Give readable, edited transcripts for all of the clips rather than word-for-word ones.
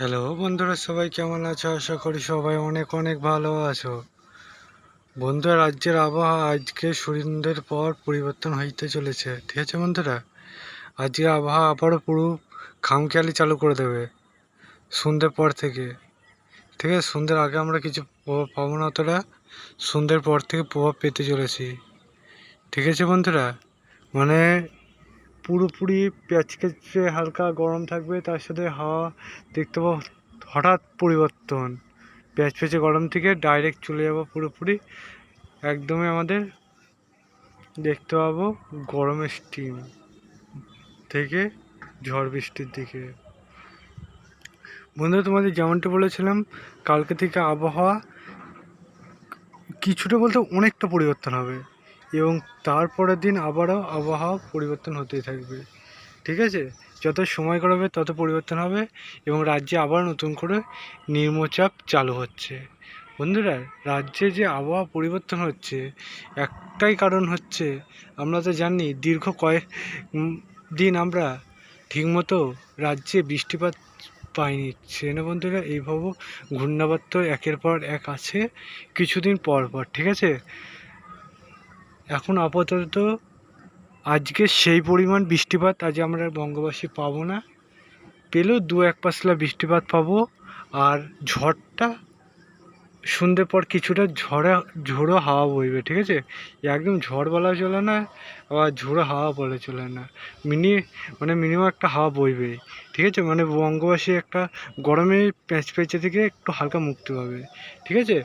Hello বন্ধুরা, সবাই কেমন আছো? আশা করি সবাই অনেক অনেক ভালো আছো। বন্ধুরা, রাজ্যের আবহাওয়া আজকে সন্ধ্যের পর পরিবর্তন হইতে চলেছে। ঠিক আছে বন্ধুরা, আজকে আবহাওয়া আবারও পুরো খামখেয়ালি চালু করে দেবে সন্ধ্যের পর থেকে। ঠিক আছে, সন্ধ্যের আগে আমরা কিছু প্রভাব পাবো না, অতটা সন্ধ্যের পর থেকে প্রভাব পেতে চলেছি। ঠিক আছে বন্ধুরা, মানে পুরোপুরি প্যাচকেচে হালকা গরম থাকবে, তার সাথে হাওয়া দেখতে পাবো হঠাৎ পরিবর্তন। প্যাচপ্যাচে গরম থেকে ডাইরেক্ট চলে যাব পুরোপুরি একদমই আমাদের দেখতে পাবো গরমের স্টিম থেকে ঝড় বৃষ্টির দিকে। বন্ধুরা, তোমাদের যেমনটা বলেছিলাম, কালকে থেকে আবহাওয়া কিছুটা বলতে অনেকটা পরিবর্তন হবে এবং তারপরের দিন আবারও আবহাওয়া পরিবর্তন হতেই থাকবে। ঠিক আছে, যত সময় গড়াবে তত পরিবর্তন হবে এবং রাজ্যে আবার নতুন করে নিম্নচাপ চালু হচ্ছে। বন্ধুরা, রাজ্যে যে আবহাওয়া পরিবর্তন হচ্ছে একটাই কারণ হচ্ছে, আমরা তো জানি দীর্ঘ কয়েক দিন আমরা ঠিকমতো রাজ্যে বৃষ্টিপাত পাইনি। সে না বন্ধুরা, এইভাবে ঘূর্ণাবর্ত তো একের পর এক আছে কিছুদিন পর পর। ঠিক আছে, এখন আপাতত আজকে সেই পরিমাণ বৃষ্টিপাত আজ আমরা বঙ্গবাসী পাবো না, পেলেও দু এক পাশলা বৃষ্টিপাত পাবো। আর ঝড়টা সন্ধ্যের পর কিছুটা ঝোড়ো হাওয়া বইবে। ঠিক আছে, একদম ঝড় বলা চলে না, আবার ঝোড়ো হাওয়া বলে চলে না, মিনিমাম একটা হাওয়া বইবে। ঠিক আছে, মানে বঙ্গবাসী একটা গরমে প্যাঁচে থেকে একটু হালকা মুক্তি পাবে। ঠিক আছে,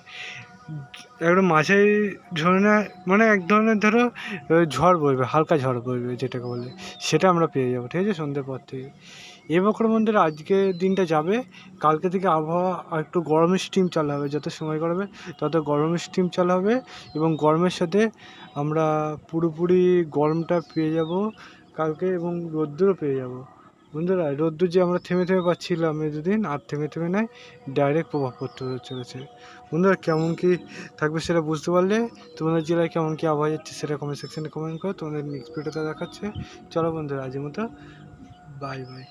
একদম মাঝারি ধরনের, মানে এক ধরনের ধরো ঝড় বইবে, হালকা ঝড় বইবে যেটাকে বলে, সেটা আমরা পেয়ে যাবো। ঠিক আছে, সন্ধ্যের পর থেকে। এবছর বন্ধুরা আজকে দিনটা যাবে, কালকে থেকে আবহাওয়া একটু গরমের স্টিম চালু হবে। যত সময় গড়াবে তত গরমের স্টিম চালু হবে এবং গরমের সাথে আমরা পুরোপুরি গরমটা পেয়ে যাব কালকে এবং রোদ্দুরও পেয়ে যাব। বন্ধুরা, রোদ্দুর যে আমরা থেমে থেমে পাচ্ছিলাম এই দুদিন, আর থেমে থেমে নাই, ডাইরেক্ট প্রভাব পড়তে চলেছে। বন্ধুরা, কেমন কি থাকবে সেটা বুঝতে পারলে, তোমাদের জেলায় কেমন কি আবহাওয়া যাচ্ছে সেটা কমেন্ট সেকশনে কমেন্ট করো। তোমাদের নেক্সট ভিডিওতে দেখাচ্ছে। চলো বন্ধুরা, আজকের মতো বাই বাই।